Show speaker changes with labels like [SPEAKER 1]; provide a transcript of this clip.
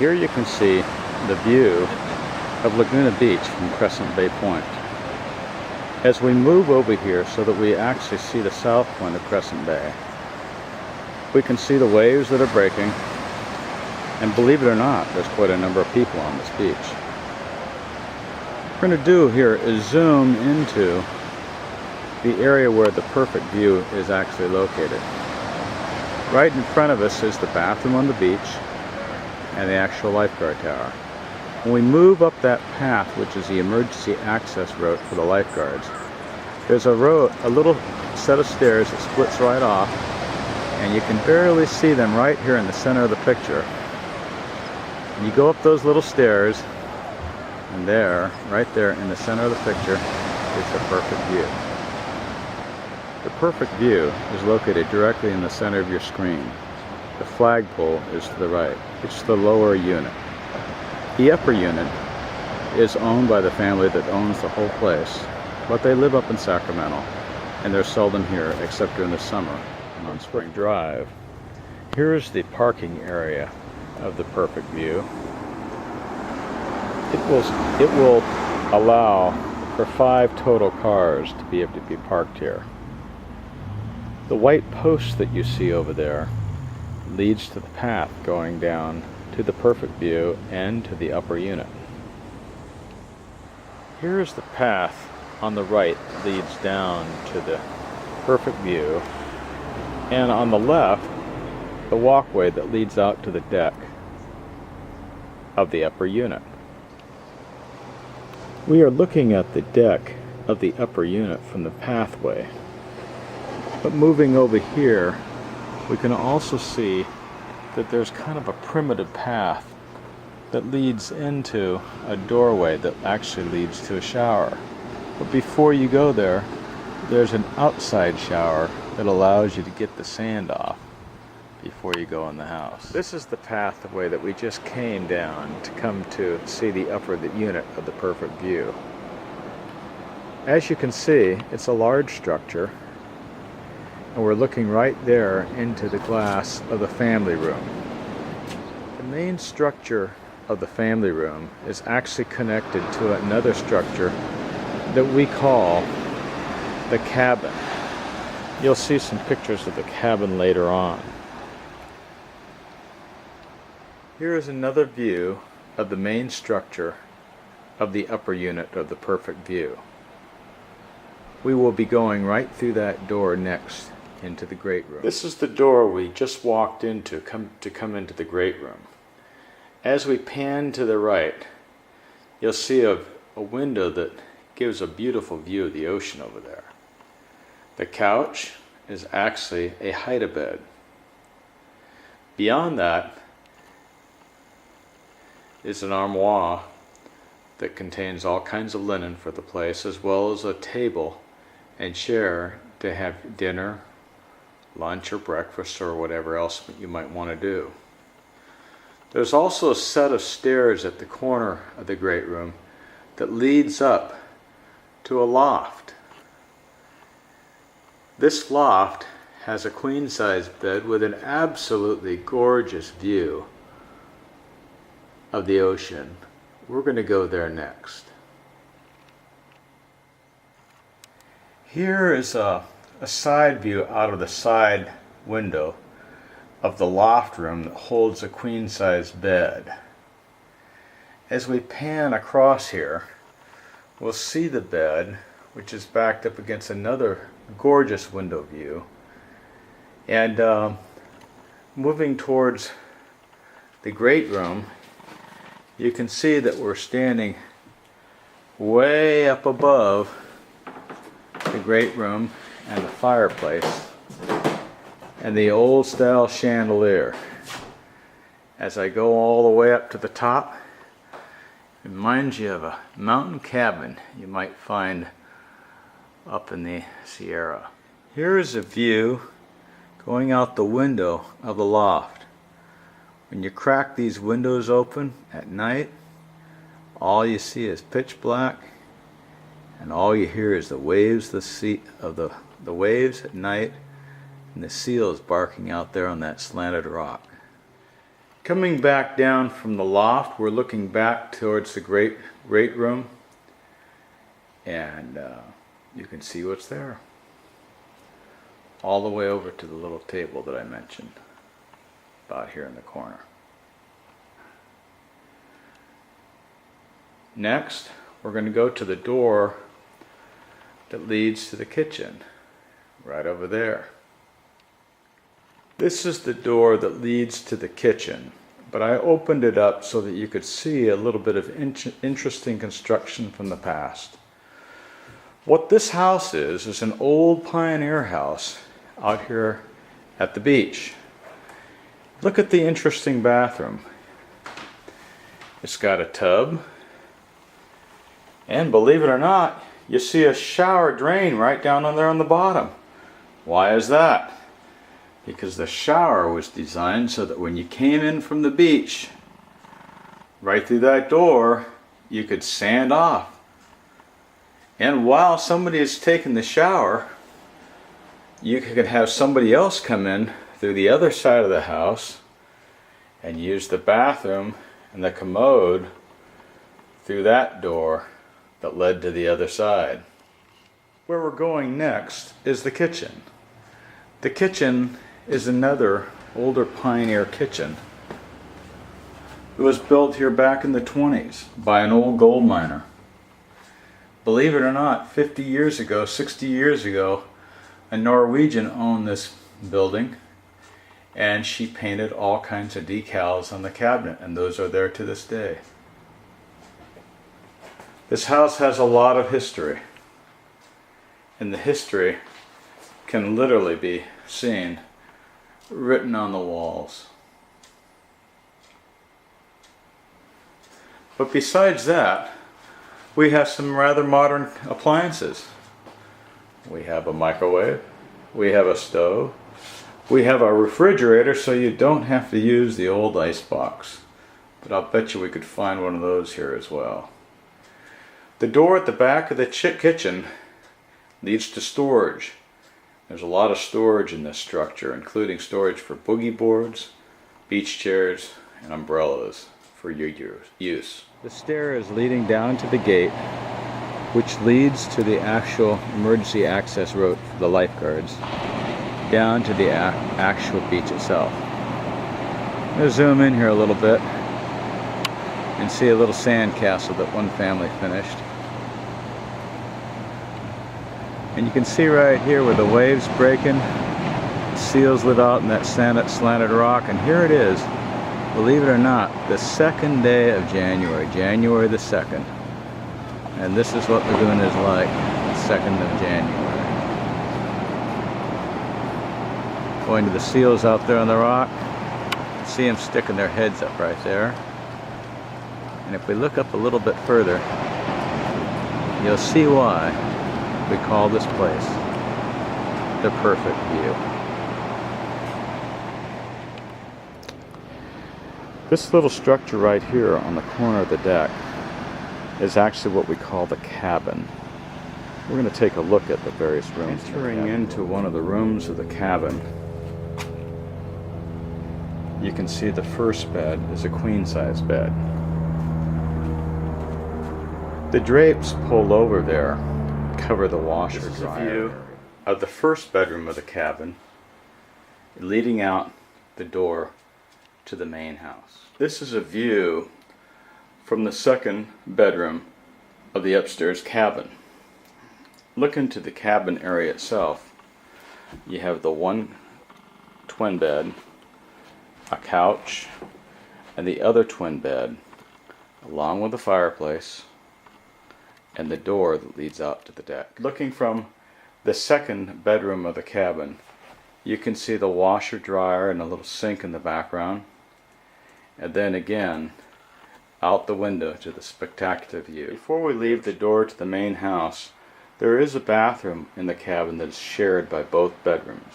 [SPEAKER 1] Here you can see the view of Laguna Beach from Crescent Bay Point. As we move over here so that we actually see the south point of Crescent Bay, we can see the waves that are breaking, and believe it or not, there's quite a number of people on this beach. What we're going to do here is zoom into the area where the perfect view is actually located. Right in front of us is the bathroom on the beach and the actual lifeguard tower. When we move up that path, which is the emergency access route for the lifeguards, there's a little set of stairs that splits right off, and you can barely see them right here in the center of the picture. And you go up those little stairs, and there, right there in the center of the picture, is the perfect view. The perfect view is located directly in the center of your screen. The flagpole is to the right. It's the lower unit. The upper unit is owned by the family that owns the whole place, but they live up in Sacramento, and they're seldom here except during the summer and on Spring Drive. Here's the parking area of the perfect view. It will allow for 5 total cars to be able to be parked here. The white post that you see over there leads to the path going down to the perfect view and to the upper unit. Here's the path on the right that leads down to the perfect view, and on the left the walkway that leads out to the deck of the upper unit. We are looking at the deck of the upper unit from the pathway, but moving over here we can also see that there's kind of a primitive path that leads into a doorway that actually leads to a shower. But before you go there, there's an outside shower that allows you to get the sand off before you go in the house. This is the pathway that we just came down to come to see the upper unit of the perfect view. As you can see, it's a large structure, and we're looking right there into the glass of the family room. The main structure of the family room is actually connected to another structure that we call the cabin. You'll see some pictures of the cabin later on. Here is another view of the main structure of the upper unit of the perfect view. We will be going right through that door next into the great room. This is the door we just walked into to come into the great room. As we pan to the right, you'll see a window that gives a beautiful view of the ocean over there. The couch is actually a hide-a-bed. Beyond that is an armoire that contains all kinds of linen for the place, as well as a table and chair to have dinner, lunch or breakfast or whatever else you might want to do. There's also a set of stairs at the corner of the great room that leads up to a loft. This loft has a queen-size bed with an absolutely gorgeous view of the ocean. We're going to go there next. Here is a side view out of the side window of the loft room that holds a queen-size bed. As we pan across here, we'll see the bed, which is backed up against another gorgeous window view. And moving towards the great room, you can see that we're standing way up above the great room and the fireplace and the old style chandelier. As I go all the way up to the top, it reminds you of a mountain cabin you might find up in the Sierra. Here is a view going out the window of the loft. When you crack these windows open at night, all you see is pitch black, and all you hear is the waves, the waves at night, and the seals barking out there on that slanted rock. Coming back down from the loft, we're looking back towards the great room, and you can see what's there. All the way over to the little table that I mentioned, about here in the corner. Next, we're going to go to the door that leads to the kitchen, right over there. This is the door that leads to the kitchen, but I opened it up so that you could see a little bit of interesting construction from the past. What this house is an old pioneer house out here at the beach. Look at the interesting bathroom. It's got a tub, and believe it or not, you see a shower drain right down on there on the bottom. Why is that? Because the shower was designed so that when you came in from the beach, right through that door, you could sand off. And while somebody is taking the shower, you could have somebody else come in through the other side of the house and use the bathroom and the commode through that door that led to the other side. Where we're going next is the kitchen. The kitchen is another older pioneer kitchen. It was built here back in the 20s by an old gold miner. Believe it or not, 50 years ago, 60 years ago, a Norwegian owned this building, and she painted all kinds of decals on the cabinet, and those are there to this day. This house has a lot of history, and the history can literally be seen written on the walls. But besides that, we have some rather modern appliances. We have a microwave, we have a stove, we have a refrigerator, so you don't have to use the old ice box. But I'll bet you we could find one of those here as well. The door at the back of the kitchen leads to storage. There's a lot of storage in this structure, including storage for boogie boards, beach chairs, and umbrellas for your use. The stair is leading down to the gate, which leads to the actual emergency access road for the lifeguards, down to the actual beach itself. I'm going to zoom in here a little bit and see a little sand castle that one family finished. And you can see right here where the waves breaking, seals live out in that slanted rock, and here it is, believe it or not, the second day of January, January the 2nd. And this is what Lagoon is like, the 2nd of January. Going to the seals out there on the rock, see them sticking their heads up right there. And if we look up a little bit further, you'll see why we call this place the perfect view. This little structure right here on the corner of the deck is actually what we call the cabin. We're going to take a look at the various rooms. Entering into one of the rooms of the cabin, you can see the first bed is a queen-size bed. The drapes pulled over there cover the washer dryer. This is a view of the first bedroom of the cabin, leading out the door to the main house. This is a view from the second bedroom of the upstairs cabin. Look into the cabin area itself. You have the one twin bed, a couch, and the other twin bed, along with the fireplace and the door that leads out to the deck. Looking from the second bedroom of the cabin, you can see the washer dryer and a little sink in the background. And then again, out the window to the spectacular view. Before we leave the door to the main house, there is a bathroom in the cabin that is shared by both bedrooms.